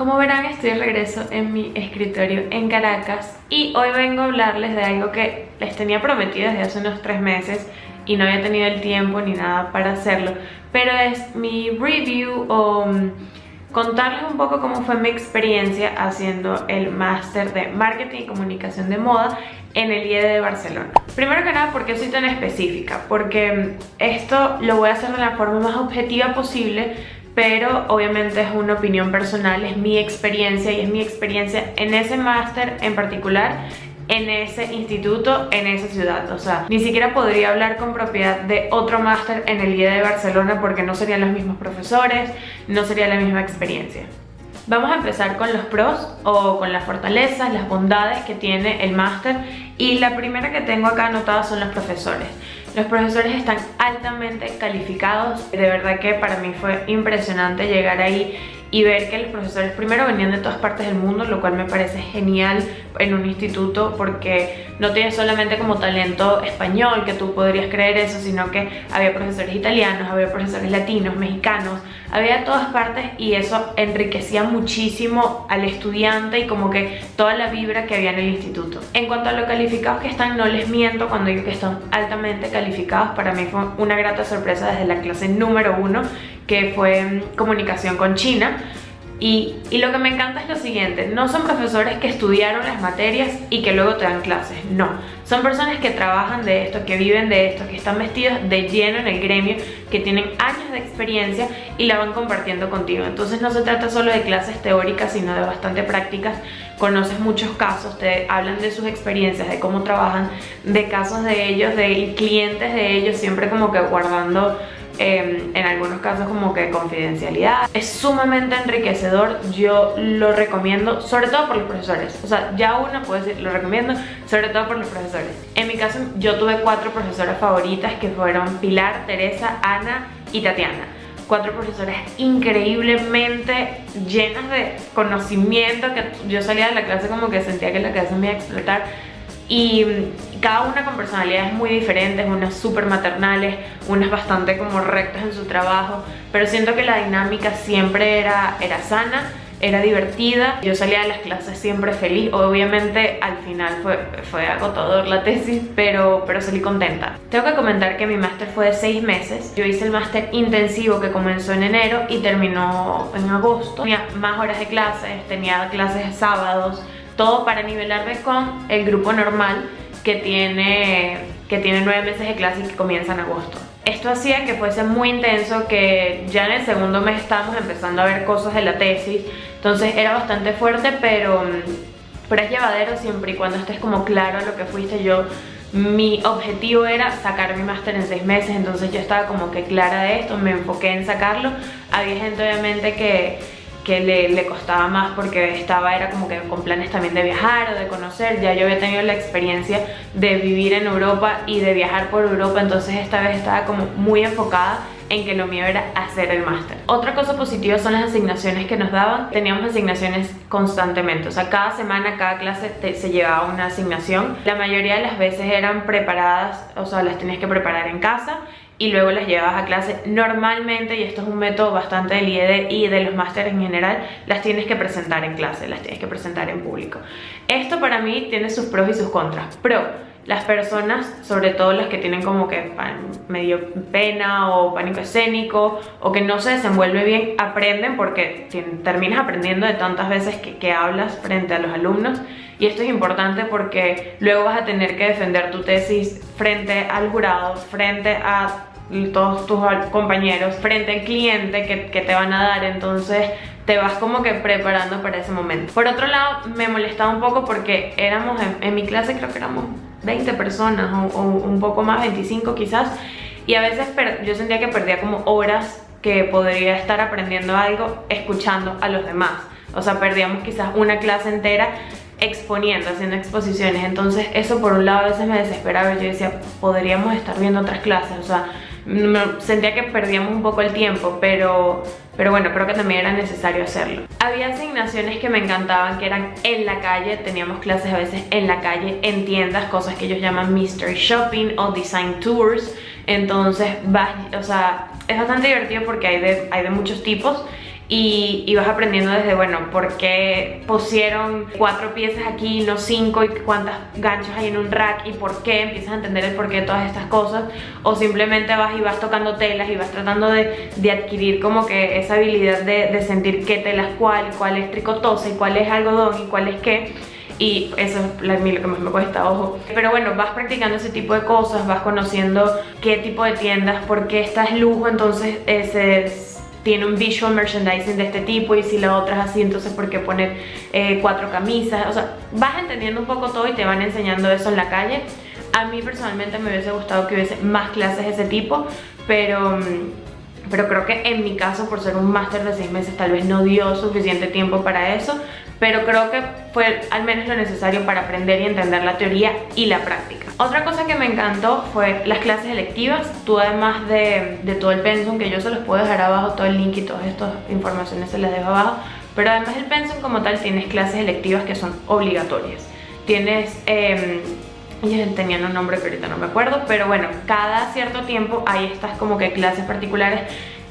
Como verán, estoy de regreso en mi escritorio en Caracas y hoy vengo a hablarles de algo que les tenía prometido desde hace unos 3 meses y no había tenido el tiempo ni nada para hacerlo, pero es mi review o contarles un poco cómo fue mi experiencia haciendo el máster de Marketing y Comunicación de Moda en el IED de Barcelona. Primero que nada, ¿por qué soy tan específica? Porque esto lo voy a hacer de la forma más objetiva posible, pero obviamente es una opinión personal, es mi experiencia y es mi experiencia en ese máster en particular, en ese instituto, en esa ciudad. O sea, ni siquiera podría hablar con propiedad de otro máster en el IED de Barcelona porque no serían los mismos profesores, no sería la misma experiencia. Vamos a empezar con los pros o con las fortalezas, las bondades que tiene el máster, y la primera que tengo acá anotada son los profesores. Los profesores están altamente calificados, de verdad que para mí fue impresionante llegar ahí y ver que los profesores primero venían de todas partes del mundo, lo cual me parece genial en un instituto porque no tiene solamente como talento español, que tú podrías creer eso, sino que había profesores italianos, había profesores latinos, mexicanos, había de todas partes, y eso enriquecía muchísimo al estudiante y como que toda la vibra que había en el instituto. En cuanto a lo calificados que están, no les miento cuando digo que están altamente calificados. Para mí fue una grata sorpresa desde la clase número 1, que fue comunicación con China. Y lo que me encanta es lo siguiente: no son profesores que estudiaron las materias y que luego te dan clases, no. Son personas que trabajan de esto, que viven de esto, que están vestidos de lleno en el gremio, que tienen años de experiencia y la van compartiendo contigo. Entonces no se trata solo de clases teóricas, sino de bastante prácticas. Conoces muchos casos, te hablan de sus experiencias, de cómo trabajan, de casos de ellos, de clientes de ellos, siempre como que guardando en algunos casos como que confidencialidad. Es sumamente enriquecedor, yo lo recomiendo, sobre todo por los profesores. O sea, ya uno puede decir, lo recomiendo sobre todo por los profesores. En mi caso, yo tuve 4 profesoras favoritas, que fueron Pilar, Teresa, Ana y Tatiana. 4 profesoras increíblemente llenas de conocimiento, que yo salía de la clase como que sentía que la clase me iba a explotar. Y cada una con personalidades muy diferentes, unas súper maternales, unas bastante como rectas en su trabajo, pero siento que la dinámica siempre era sana, era divertida. Yo salía de las clases siempre feliz. Obviamente al final fue agotador la tesis, pero salí contenta. Tengo que comentar que mi máster fue de 6 meses. Yo hice el máster intensivo, que comenzó en enero y terminó en agosto. Tenía más horas de clases, tenía clases sábados, todo para nivelarme con el grupo normal que tiene 9 meses de clase y que comienza en agosto. Esto hacía que fuese muy intenso, que ya en el segundo mes estábamos empezando a ver cosas de la tesis, entonces era bastante fuerte, pero es llevadero siempre y cuando estés como claro a lo que fuiste. Mi objetivo era sacar mi máster en 6 meses, entonces yo estaba como que clara de esto, me enfoqué en sacarlo. Había gente obviamente que le costaba más porque era como que con planes también de viajar o de conocer. Ya yo había tenido la experiencia de vivir en Europa y de viajar por Europa, entonces esta vez estaba como muy enfocada en que lo mío era hacer el máster. Otra cosa positiva son las asignaciones que nos daban. Teníamos asignaciones constantemente, o sea, cada semana, cada clase se llevaba una asignación. La mayoría de las veces eran preparadas, o sea, las tenías que preparar en casa y luego las llevabas a clase. Normalmente, y esto es un método bastante del IED y de los másteres en general, las tienes que presentar en clase, las tienes que presentar en público. Esto para mí tiene sus pros y sus contras. Las personas, sobre todo las que tienen como que medio pena o pánico escénico o que no se desenvuelve bien, aprenden porque terminas aprendiendo de tantas veces que hablas frente a los alumnos. Y esto es importante porque luego vas a tener que defender tu tesis frente al jurado, frente a todos tus compañeros, frente al cliente que te van a dar. Entonces te vas como que preparando para ese momento. Por otro lado, me molestaba un poco porque éramos en mi clase, creo que éramos 20 personas o un poco más, 25 quizás, y a veces yo sentía que perdía como horas que podría estar aprendiendo algo escuchando a los demás. O sea, perdíamos quizás una clase entera exponiendo, haciendo exposiciones. Entonces eso por un lado a veces me desesperaba. Yo decía, podríamos estar viendo otras clases, o sea, sentía que perdíamos un poco el tiempo, pero bueno, creo que también era necesario hacerlo. Había asignaciones que me encantaban, que eran en la calle. Teníamos clases a veces en la calle, en tiendas, cosas que ellos llaman Mystery Shopping o Design Tours. Entonces o sea, es bastante divertido porque hay de muchos tipos. y vas aprendiendo desde, bueno, por qué pusieron 4 piezas aquí, no 5, y cuántos ganchos hay en un rack y por qué, empiezas a entender el porqué de todas estas cosas, o simplemente vas tocando telas y vas tratando de adquirir como que esa habilidad de sentir qué telas cuál es tricotosa y cuál es algodón y cuál es qué. Y eso es a mí lo que más me cuesta, ojo. Pero bueno, vas practicando ese tipo de cosas, vas conociendo qué tipo de tiendas, por qué esta es lujo, entonces tiene un visual merchandising de este tipo, y si la otra es así, entonces por qué poner 4 camisas. O sea, vas entendiendo un poco todo y te van enseñando eso en la calle. A mí personalmente me hubiese gustado que hubiese más clases de ese tipo, pero creo que en mi caso, por ser un máster de 6 meses, tal vez no dio suficiente tiempo para eso, pero creo que fue al menos lo necesario para aprender y entender la teoría y la práctica. Otra cosa que me encantó fue las clases electivas. Tú, además de todo el pensum, que yo se los puedo dejar abajo, todo el link y todas estas informaciones se las dejo abajo, pero además del pensum como tal, tienes clases electivas que son obligatorias. Tienes... ellos tenían un nombre que ahorita no me acuerdo, pero bueno, cada cierto tiempo hay estas como que clases particulares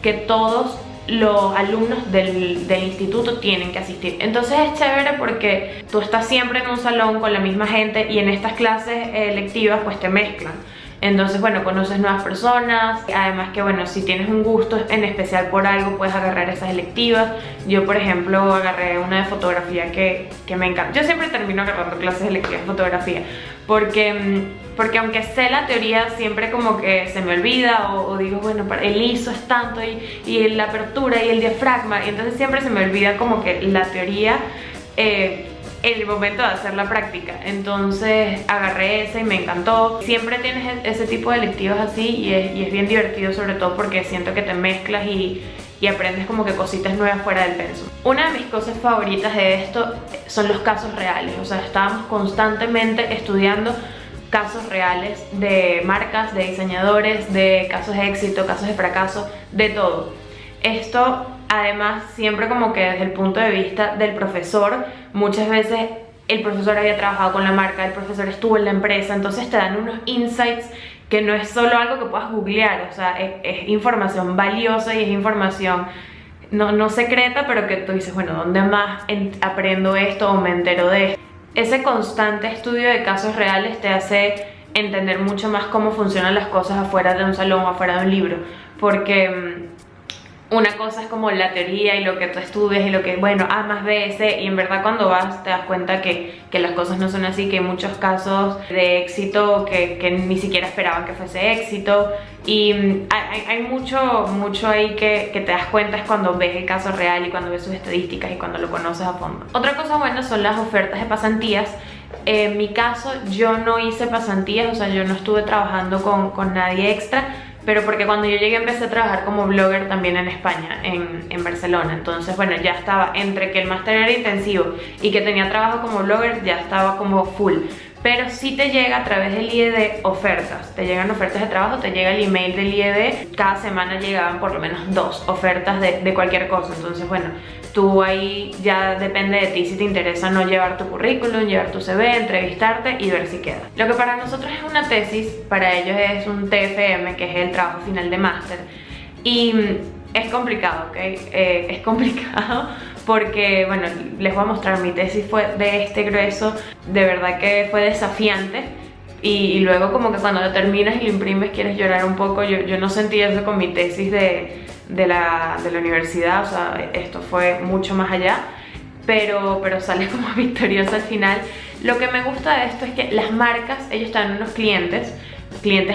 que todos los alumnos del instituto tienen que asistir. Entonces es chévere porque tú estás siempre en un salón con la misma gente, y en estas clases electivas pues te mezclan. Entonces, bueno, conoces nuevas personas. Además que, bueno, si tienes un gusto en especial por algo, puedes agarrar esas electivas. Yo, por ejemplo, agarré una de fotografía que me encanta. Yo siempre termino agarrando clases electivas de fotografía porque aunque sé la teoría, siempre como que se me olvida, o digo, bueno, el ISO es tanto, y la apertura y el diafragma, y entonces siempre se me olvida como que la teoría en el momento de hacer la práctica. Entonces agarré esa y me encantó. Siempre tienes ese tipo de electivas así, y es bien divertido, sobre todo porque siento que te mezclas y aprendes como que cositas nuevas fuera del pensum. Una de mis cosas favoritas de esto son los casos reales. O sea, estábamos constantemente estudiando casos reales de marcas, de diseñadores, de casos de éxito, casos de fracaso, de todo. Esto, además, siempre como que desde el punto de vista del profesor. Muchas veces el profesor había trabajado con la marca, el profesor estuvo en la empresa, entonces te dan unos insights que no es solo algo que puedas googlear. O sea, es información valiosa, y es información no secreta, pero que tú dices, bueno, ¿dónde más aprendo esto o me entero de esto? Ese constante estudio de casos reales te hace entender mucho más cómo funcionan las cosas afuera de un salón o afuera de un libro, porque una cosa es como la teoría y lo que tú estudias y lo que, bueno, A más B, C, y en verdad cuando vas te das cuenta que las cosas no son así, que hay muchos casos de éxito que ni siquiera esperaban que fuese éxito, y hay mucho ahí que te das cuenta es cuando ves el caso real y cuando ves sus estadísticas y cuando lo conoces a fondo. Otra cosa buena son las ofertas de pasantías. En mi caso yo no hice pasantías, o sea, yo no estuve trabajando con nadie extra, pero porque cuando yo llegué empecé a trabajar como blogger también en España, en Barcelona. Entonces, bueno, ya estaba entre que el máster era intensivo y que tenía trabajo como blogger, ya estaba como full. Pero sí te llega a través del IED ofertas, te llegan ofertas de trabajo, te llega el email del IED. Cada semana llegaban por lo menos 2 ofertas de cualquier cosa. Entonces, bueno, tú ahí ya depende de ti si te interesa no llevar tu currículum, llevar tu CV, entrevistarte y ver si queda. Lo que para nosotros es una tesis, para ellos es un TFM, que es el trabajo final de máster. Y es complicado, ¿ok? Es complicado porque, bueno, les voy a mostrar, mi tesis fue de este grueso, de verdad que fue desafiante. Y luego como que cuando lo terminas y lo imprimes quieres llorar un poco. Yo no sentí eso con mi tesis de la universidad, o sea, esto fue mucho más allá, pero sale como victoriosa al final. Lo que me gusta de esto es que las marcas, ellos están unos clientes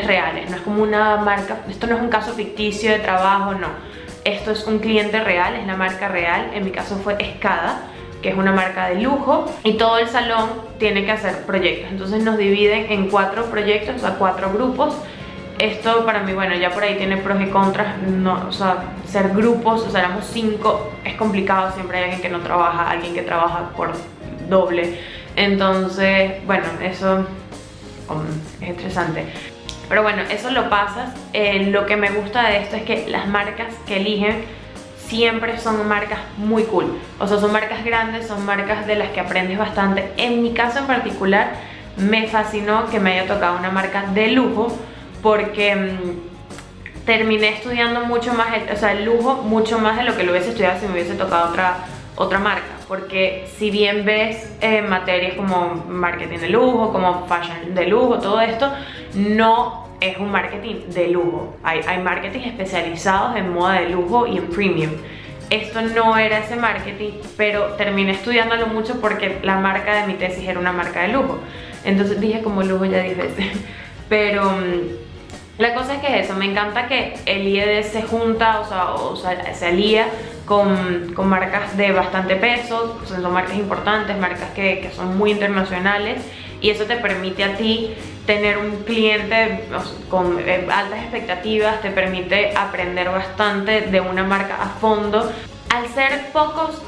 reales, no es como una marca, esto no es un caso ficticio de trabajo, no, esto es un cliente real, es la marca real. En mi caso fue Escada, que es una marca de lujo, y todo el salón tiene que hacer proyectos. Entonces nos dividen en 4 proyectos, o sea, 4 grupos. Esto para mí, bueno, ya por ahí tiene pros y contras, no, o sea, ser grupos, o sea, éramos 5, es complicado, siempre hay alguien que no trabaja, alguien que trabaja por doble. Entonces, bueno, eso es estresante. Pero bueno, eso lo pasas. Lo que me gusta de esto es que las marcas que eligen siempre son marcas muy cool. O sea, son marcas grandes, son marcas de las que aprendes bastante. En mi caso en particular, me fascinó que me haya tocado una marca de lujo, porque terminé estudiando mucho más, o sea, el lujo mucho más de lo que lo hubiese estudiado si me hubiese tocado otra marca, porque si bien ves materias como marketing de lujo, como fashion de lujo, todo esto no es un marketing de lujo. Hay marketing especializados en moda de lujo y en premium. Esto no era ese marketing, pero terminé estudiándolo mucho porque la marca de mi tesis era una marca de lujo. Entonces dije como lujo ya 10 veces. Pero la cosa es que eso, me encanta que el IED se junta, o sea se alía con marcas de bastante peso, o sea, son marcas importantes, marcas que son muy internacionales, y eso te permite a ti tener un cliente con altas expectativas, te permite aprender bastante de una marca a fondo. Al ser pocos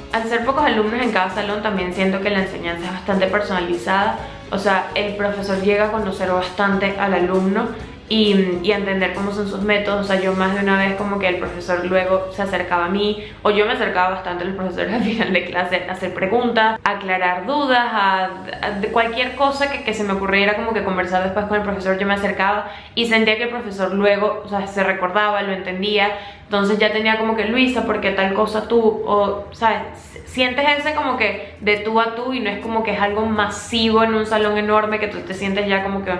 alumnos en cada salón, también siento que la enseñanza es bastante personalizada, o sea, el profesor llega a conocer bastante al alumno y a entender cómo son sus métodos. O sea, yo más de una vez como que el profesor luego se acercaba a mí, o yo me acercaba bastante a los profesores al final de clase a hacer preguntas, a aclarar dudas, de cualquier cosa que se me ocurriera, como que conversar después con el profesor. Yo me acercaba y sentía que el profesor luego, o sea, se recordaba, lo entendía, entonces ya tenía como que Luisa, ¿por qué tal cosa tú? O, ¿sabes? Sientes ese como que de tú a tú, y no es como que es algo masivo en un salón enorme que tú te sientes ya como que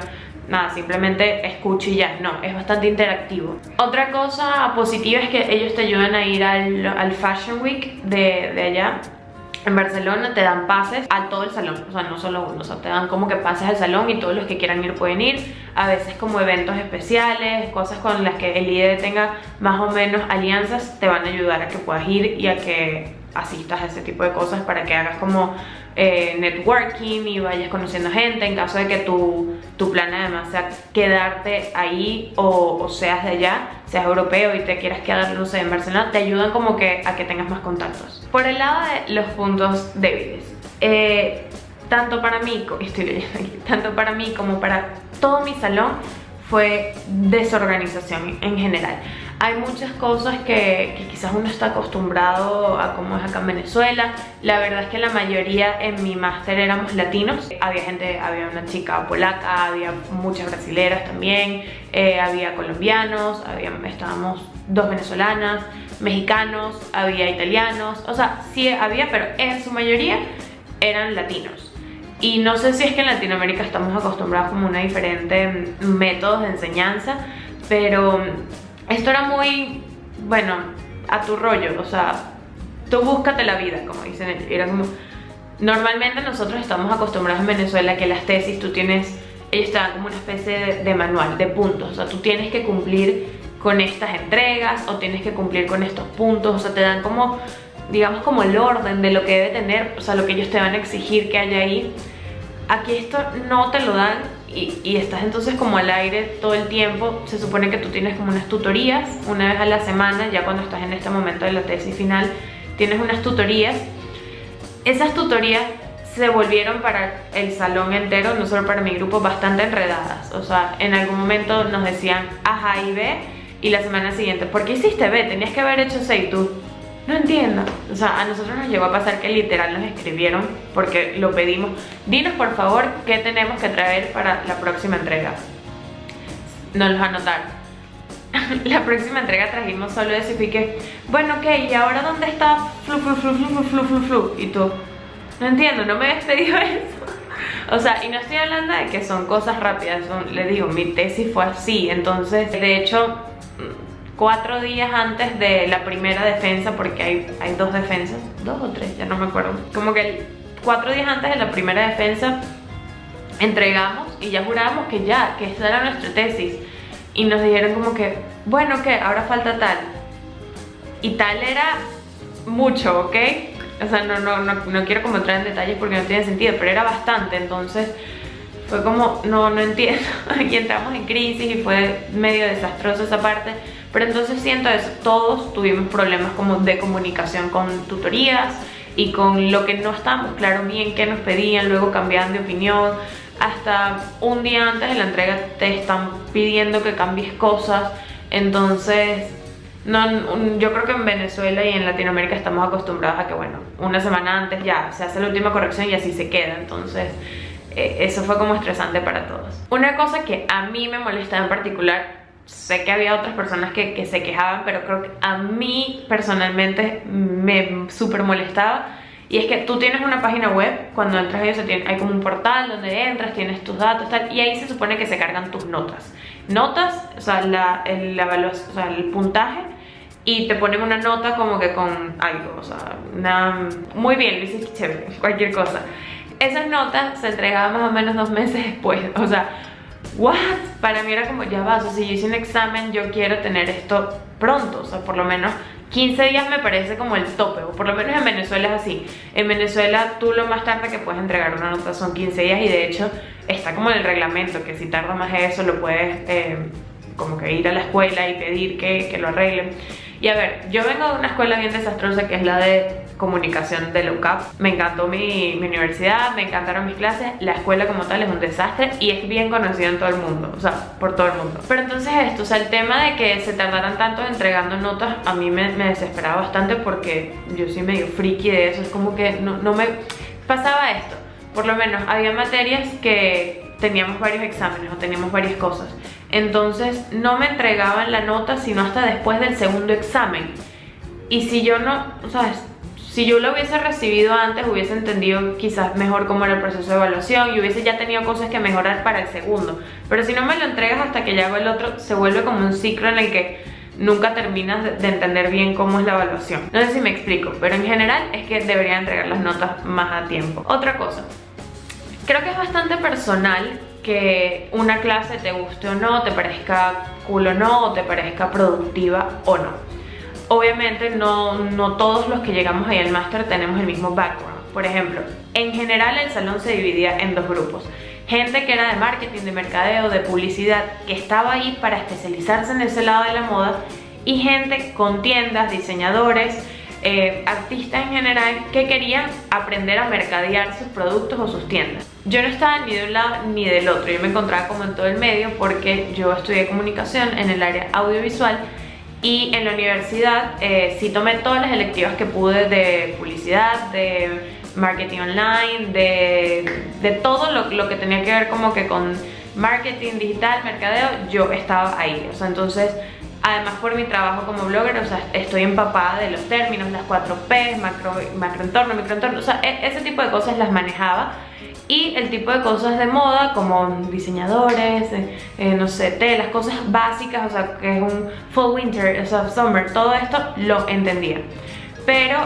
nada, simplemente escucho y ya. No, es bastante interactivo. Otra cosa positiva es que ellos te ayudan a ir al Fashion Week de allá en Barcelona. Te dan pases a todo el salón, o sea, no solo uno, o sea, te dan como que pases al salón y todos los que quieran ir pueden ir. A veces como eventos especiales, cosas con las que el IED tenga más o menos alianzas, te van a ayudar a que puedas ir y a que asistas a ese tipo de cosas, para que hagas como networking y vayas conociendo gente, en caso de que tu plan además sea quedarte ahí, o seas de allá, seas europeo y te quieras quedar, no sé, en Barcelona, te ayudan como que a que tengas más contactos. Por el lado de los puntos débiles, tanto para mí, estoy leyendo aquí, tanto para mí como para todo mi salón, fue desorganización en general. Hay muchas cosas que quizás uno está acostumbrado a cómo es acá en Venezuela. La verdad es que la mayoría en mi máster éramos latinos. Había una chica polaca, había muchas brasileras también, había colombianos, estábamos 2 venezolanas, mexicanos, había italianos, o sea, sí había, pero en su mayoría eran latinos. Y no sé si es que en Latinoamérica estamos acostumbrados como a una diferente métodos de enseñanza, pero esto era muy, bueno, a tu rollo, o sea, tú búscate la vida, como dicen ellos. Era como, normalmente nosotros estamos acostumbrados en Venezuela que las tesis ellos te dan como una especie de manual, de puntos, o sea, tú tienes que cumplir con estas entregas o tienes que cumplir con estos puntos, o sea, te dan como, digamos, como el orden de lo que debe tener, o sea, lo que ellos te van a exigir que haya ahí. Aquí esto no te lo dan y estás entonces como al aire todo el tiempo. Se supone que tú tienes como unas tutorías una vez a la semana, ya cuando estás en este momento de la tesis final, tienes unas tutorías. Esas tutorías se volvieron para el salón entero, no solo para mi grupo, bastante enredadas. O sea, en algún momento nos decían A, A y B, y la semana siguiente, ¿por qué hiciste B? Tenías que haber hecho C, y tú, no entiendo. O sea, a nosotros nos llegó a pasar que literal nos escribieron porque lo pedimos. Dinos por favor qué tenemos que traer para la próxima entrega. Nos los anotaron. La próxima entrega trajimos solo eso y fui que, bueno, ok, ¿y ahora dónde está flu? Y tú, no entiendo, no me habías pedido eso. O sea, y no estoy hablando de que son cosas rápidas, les digo, mi tesis fue así. Entonces, de hecho, 4 días antes de la primera defensa, porque hay 2 defensas, 2 o 3, ya no me acuerdo, como que 4 días antes de la primera defensa entregamos y ya jurábamos que esta era nuestra tesis, y nos dijeron como que, bueno, que ahora falta tal, y tal era mucho, ¿ok? O sea, no quiero como entrar en detalles porque no tiene sentido, pero era bastante. Entonces fue como, no entiendo. Y entramos en crisis y fue medio desastroso esa parte. Pero entonces siento eso, todos tuvimos problemas como de comunicación con tutorías y con lo que no estábamos claro bien qué nos pedían, luego cambiaban de opinión. Hasta un día antes de la entrega te están pidiendo que cambies cosas. Entonces yo creo que en Venezuela y en Latinoamérica estamos acostumbrados a que, bueno, una semana antes ya se hace la última corrección y así se queda. Entonces eso fue como estresante para todos. Una cosa que a mí me molestaba en particular sé que había otras personas que se quejaban, pero creo que a mí personalmente me súper molestaba. Y es que tú tienes una página web, cuando entras a ellos hay como un portal donde entras, tienes tus datos, tal, y ahí se supone que se cargan tus notas. Notas, o sea, el puntaje, y te ponen una nota como que con algo, o sea, muy bien, lo hiciste chévere, cualquier cosa. Esas notas se entregaban más o menos 2 meses después, o sea, ¿what? Para mí era como, ya va, o sea, si yo hice un examen, yo quiero tener esto pronto, o sea, por lo menos 15 días me parece como el tope, o por lo menos en Venezuela es así. En Venezuela tú lo más tarde que puedes entregar una nota son 15 días, y de hecho está como en el reglamento que si tarda más eso lo puedes como que ir a la escuela y pedir que lo arreglen. Y a ver, yo vengo de una escuela bien desastrosa que es la de comunicación de la UCAP. Me encantó mi universidad, me encantaron mis clases. La escuela como tal es un desastre y es bien conocida en todo el mundo, o sea, por todo el mundo. Pero entonces esto, o sea, el tema de que se tardaran tanto entregando notas a mí me desesperaba bastante, porque yo soy medio friki de eso. Es como que no me pasaba esto. Por lo menos había materias que teníamos varios exámenes o teníamos varias cosas, entonces no me entregaban la nota sino hasta después del segundo examen. Y si yo no, o sea, si yo lo hubiese recibido antes, hubiese entendido quizás mejor cómo era el proceso de evaluación y hubiese ya tenido cosas que mejorar para el segundo. Pero si no me lo entregas hasta que ya hago el otro, se vuelve como un ciclo en el que nunca terminas de entender bien cómo es la evaluación. No sé si me explico, pero en general es que deberían entregar las notas más a tiempo. Otra cosa, creo que es bastante personal que una clase te guste o no, te parezca cool o no, o te parezca productiva o no. Obviamente no todos los que llegamos ahí al máster tenemos el mismo background. Por ejemplo, en general el salón se dividía en 2 grupos. Gente que era de marketing, de mercadeo, de publicidad, que estaba ahí para especializarse en ese lado de la moda, y gente con tiendas, diseñadores, artistas en general, que querían aprender a mercadear sus productos o sus tiendas. Yo no estaba ni de un lado ni del otro, yo me encontraba como en todo el medio, porque yo estudié comunicación en el área audiovisual, y en la universidad sí tomé todas las electivas que pude de publicidad, de marketing online, de todo lo que tenía que ver como que con marketing digital, mercadeo. Yo estaba ahí, o sea, entonces además por mi trabajo como blogger, o sea, estoy empapada de los términos, las 4P, macroentorno, microentorno, o sea, ese tipo de cosas las manejaba. Y el tipo de cosas de moda como diseñadores, no sé, telas, cosas básicas, o sea, que es un fall winter, o sea, summer, todo esto lo entendía. Pero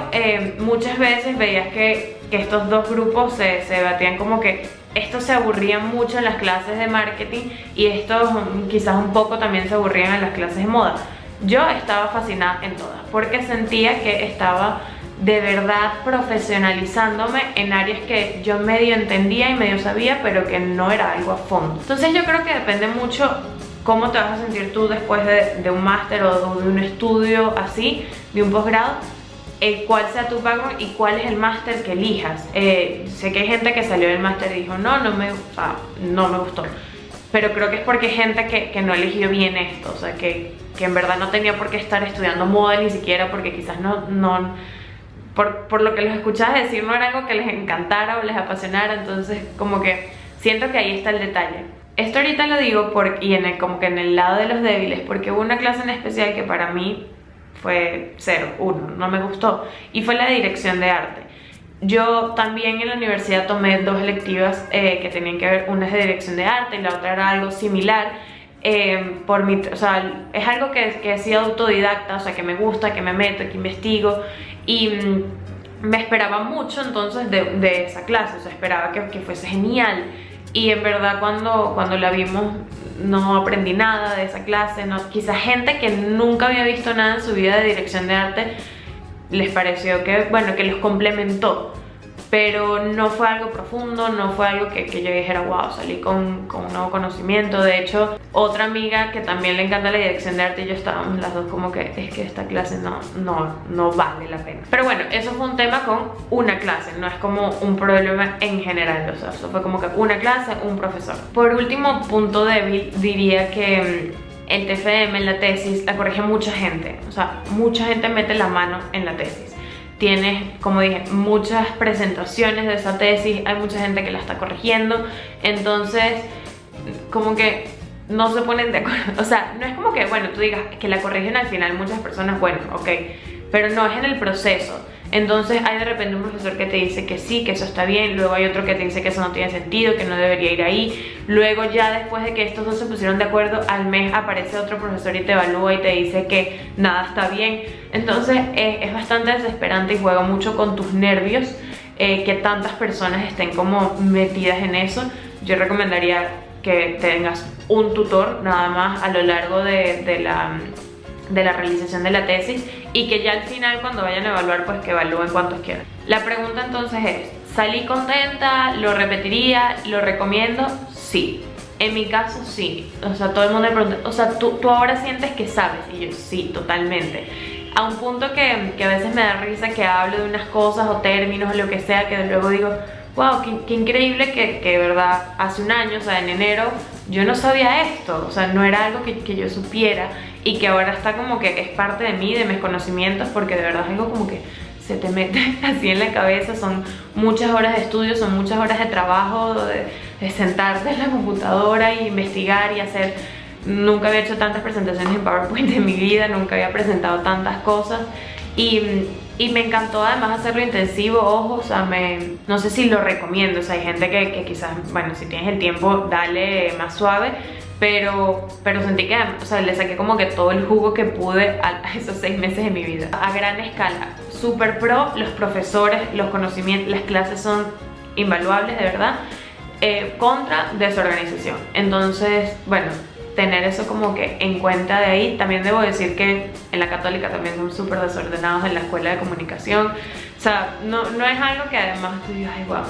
muchas veces veías que estos 2 grupos se debatían, como que estos se aburrían mucho en las clases de marketing y estos quizás un poco también se aburrían en las clases de moda. Yo estaba fascinada en todas, porque sentía que estaba de verdad profesionalizándome en áreas que yo medio entendía y medio sabía, pero que no era algo a fondo. Entonces yo creo que depende mucho cómo te vas a sentir tú después de un máster o de un estudio así, de un posgrado, cuál sea tu background y cuál es el máster que elijas. Sé que hay gente que salió del máster y dijo no me gustó, pero creo que es porque hay gente que no eligió bien esto, o sea, que en verdad no tenía por qué estar estudiando moda ni siquiera, porque quizás por lo que los escuchabas decir no era algo que les encantara o les apasionara. Entonces como que siento que ahí está el detalle. Esto ahorita lo digo como que en el lado de los débiles, porque hubo una clase en especial que para mí fue 0, 1, no me gustó, y fue la de dirección de arte. Yo también en la universidad tomé 2 electivas que tenían que ver, una es de dirección de arte y la otra era algo similar. O sea, es algo que he sido autodidacta, o sea, que me gusta, que me meto, que investigo, y me esperaba mucho entonces de esa clase, o sea, esperaba que fuese genial, y en verdad cuando la vimos no aprendí nada de esa clase. Quizás gente que nunca había visto nada en su vida de dirección de arte les pareció que, bueno, que los complementó, pero no fue algo profundo, no fue algo que yo dijera wow, salí con un nuevo conocimiento. De hecho, otra amiga que también le encanta la dirección de arte y yo estábamos las dos como que es que esta clase no vale la pena. Pero bueno, eso fue un tema con una clase, no es como un problema en general, o sea, eso fue como que una clase, un profesor. Por último, punto débil, diría que el TFM, en la tesis, la corrige mucha gente, o sea, mucha gente mete la mano en la tesis. Tienes, como dije, muchas presentaciones de esa tesis, hay mucha gente que la está corrigiendo, entonces como que no se ponen de acuerdo. O sea, no es como que, bueno, tú digas que la corrigen al final muchas personas, bueno, ok, pero no es en el proceso. Entonces hay de repente un profesor que te dice que sí, que eso está bien, luego hay otro que te dice que eso no tiene sentido, que no debería ir ahí, luego ya después de que estos dos se pusieron de acuerdo, al mes aparece otro profesor y te evalúa y te dice que nada está bien. Entonces es bastante desesperante y juega mucho con tus nervios, que tantas personas estén como metidas en eso. Yo recomendaría que tengas un tutor nada más a lo largo de la realización de la tesis, y que ya al final cuando vayan a evaluar pues que evalúen cuantos quieran. La pregunta entonces es, ¿salí contenta? ¿Lo repetiría? ¿Lo recomiendo? Sí. En mi caso sí. O sea, todo el mundo me pregunta, o sea, ¿tú ahora sientes que sabes? Y yo, sí, totalmente. A un punto que a veces me da risa que hablo de unas cosas o términos o lo que sea, que luego digo, wow, qué increíble que de verdad hace un año, o sea, en enero, yo no sabía esto. O sea, no era algo que yo supiera, y que ahora está como que es parte de mí, de mis conocimientos, porque de verdad es algo como que se te mete así en la cabeza. Son muchas horas de estudio, son muchas horas de trabajo, de sentarte en la computadora e investigar y hacer. Nunca había hecho tantas presentaciones en PowerPoint en mi vida, nunca había presentado tantas cosas, y me encantó además hacerlo intensivo. Ojo, o sea, no sé si lo recomiendo. O sea, hay gente que quizás, bueno, si tienes el tiempo, dale más suave, pero sentí que, o sea, le saqué como que todo el jugo que pude a esos 6 meses de mi vida. A gran escala, super pro, los profesores, los conocimientos, las clases son invaluables, de verdad. Contra, desorganización. Entonces, bueno, tener eso como que en cuenta de ahí. También debo decir que en la Católica también son súper desordenados en la escuela de comunicación. O sea, no es algo que además tú digas, ay, wow.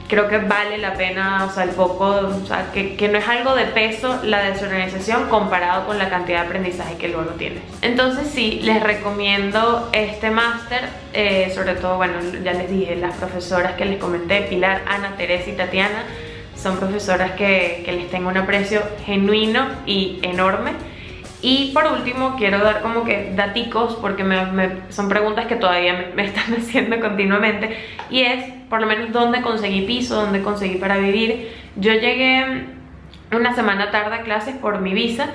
Creo que vale la pena, o sea, el poco, o sea, que no es algo de peso la desorganización comparado con la cantidad de aprendizaje que luego tienes. Entonces sí, les recomiendo este máster, sobre todo, bueno, ya les dije, las profesoras que les comenté, Pilar, Ana, Teresa y Tatiana, son profesoras que les tengo un aprecio genuino y enorme. Y por último quiero dar como que daticos, porque son preguntas que todavía me están haciendo continuamente, y es por lo menos dónde conseguí piso, dónde conseguí para vivir. Yo llegué una semana tarde a clases por mi visa,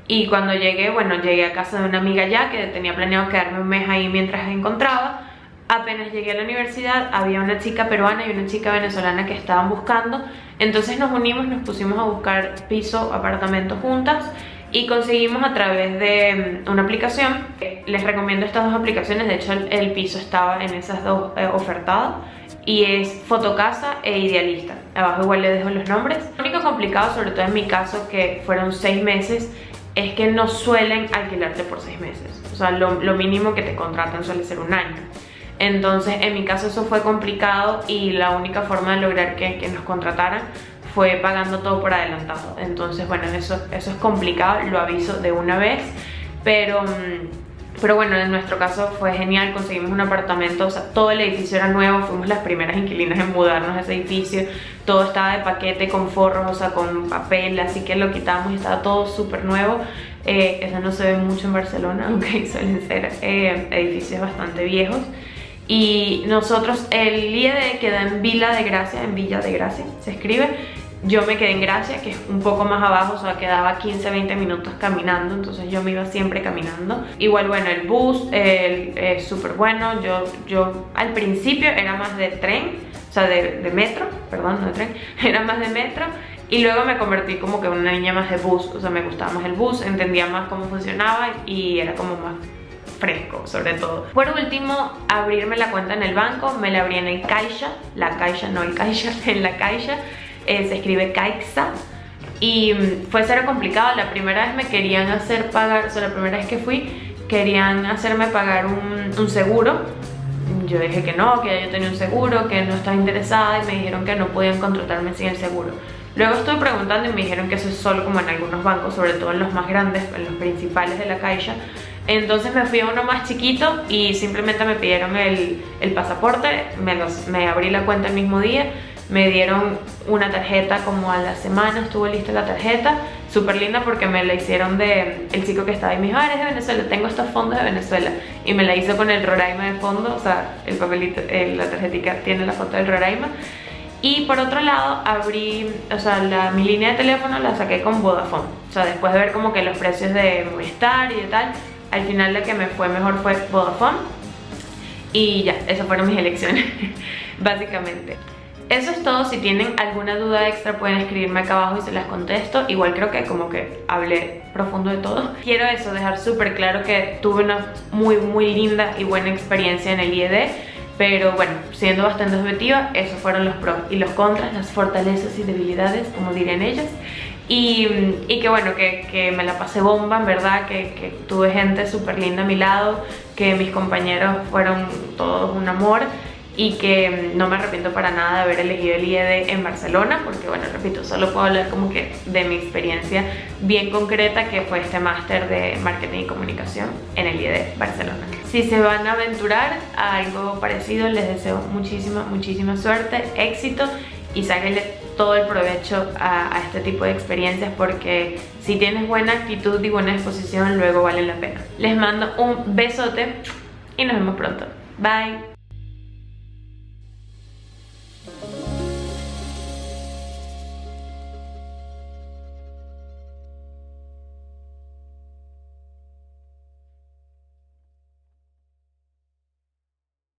y cuando llegué, bueno, llegué a casa de una amiga ya que tenía planeado quedarme un mes ahí mientras encontraba. Apenas llegué a la universidad, había una chica peruana y una chica venezolana que estaban buscando, entonces nos unimos, nos pusimos a buscar piso, apartamento juntas, y conseguimos a través de una aplicación. Les recomiendo estas dos aplicaciones, de hecho el piso estaba en esas dos ofertado, y es Fotocasa e Idealista. Abajo igual les dejo los nombres. Lo único complicado, sobre todo en mi caso, que fueron 6 meses, es que no suelen alquilarte por 6 meses. O sea, lo mínimo que te contratan suele ser un año. Entonces en mi caso eso fue complicado, y la única forma de lograr que nos contrataran fue pagando todo por adelantado. Entonces bueno, eso es complicado, lo aviso de una vez, pero bueno, en nuestro caso fue genial, conseguimos un apartamento, o sea, todo el edificio era nuevo, fuimos las primeras inquilinas en mudarnos a ese edificio, todo estaba de paquete con forros, o sea, con papel, así que lo quitamos y estaba todo súper nuevo. Eso no se ve mucho en Barcelona, aunque suelen ser edificios bastante viejos. Y nosotros, el IED queda en Villa de Gracia se escribe. Yo me quedé en Gracia, que es un poco más abajo, o sea, quedaba 15-20 minutos caminando, entonces yo me iba siempre caminando. Igual, bueno, el bus es súper bueno. Yo al principio era más de tren, o sea, de metro, perdón, no de tren, era más de metro, y luego me convertí como que una niña más de bus, o sea, me gustaba más el bus, entendía más cómo funcionaba y era como más fresco, sobre todo. Por último, abrirme la cuenta en el banco. Me la abrí en el Caixa, la Caixa, no el Caixa, en la Caixa, se escribe Caixa, y fue cero complicado. La primera vez me querían hacer pagar, o sea, la primera vez que fui, querían hacerme pagar un seguro. Yo dije que no, que ya yo tenía un seguro, que no estaba interesada, y me dijeron que no podían contratarme sin el seguro. Luego estuve preguntando y me dijeron que eso es solo como en algunos bancos, sobre todo en los más grandes, en los principales de la Caixa. Entonces me fui a uno más chiquito y simplemente me pidieron el pasaporte, me abrí la cuenta el mismo día, me dieron una tarjeta como a la semana, estuvo lista la tarjeta, súper linda porque me la hicieron el chico que estaba ahí, me dijo, eres de Venezuela, tengo estos fondos de Venezuela, y me la hizo con el Roraima de fondo, o sea, el papelito, la tarjetita tiene la foto del Roraima. Y por otro lado abrí, o sea, mi línea de teléfono la saqué con Vodafone. O sea, después de ver como que los precios de Movistar y de tal, al final la que me fue mejor fue Vodafone. Y ya, esas fueron mis elecciones, básicamente. Eso es todo. Si tienen alguna duda extra pueden escribirme acá abajo y se las contesto. Igual creo que como que hablé profundo de todo. Quiero eso, dejar súper claro que tuve una muy linda y buena experiencia en el IED. Pero bueno, siendo bastante objetiva, esos fueron los pros y los contras, las fortalezas y debilidades, como dirían ellas. Y que bueno, que me la pasé bomba, en verdad, que tuve gente súper linda a mi lado, que mis compañeros fueron todos un amor y que no me arrepiento para nada de haber elegido el IED en Barcelona, porque bueno, repito, solo puedo hablar como que de mi experiencia bien concreta, que fue este máster de marketing y comunicación en el IED Barcelona. Si se van a aventurar a algo parecido, les deseo muchísima suerte, éxito y sáquenle todo el provecho a este tipo de experiencias, porque si tienes buena actitud y buena disposición, luego valen la pena. Les mando un besote y nos vemos pronto. Bye.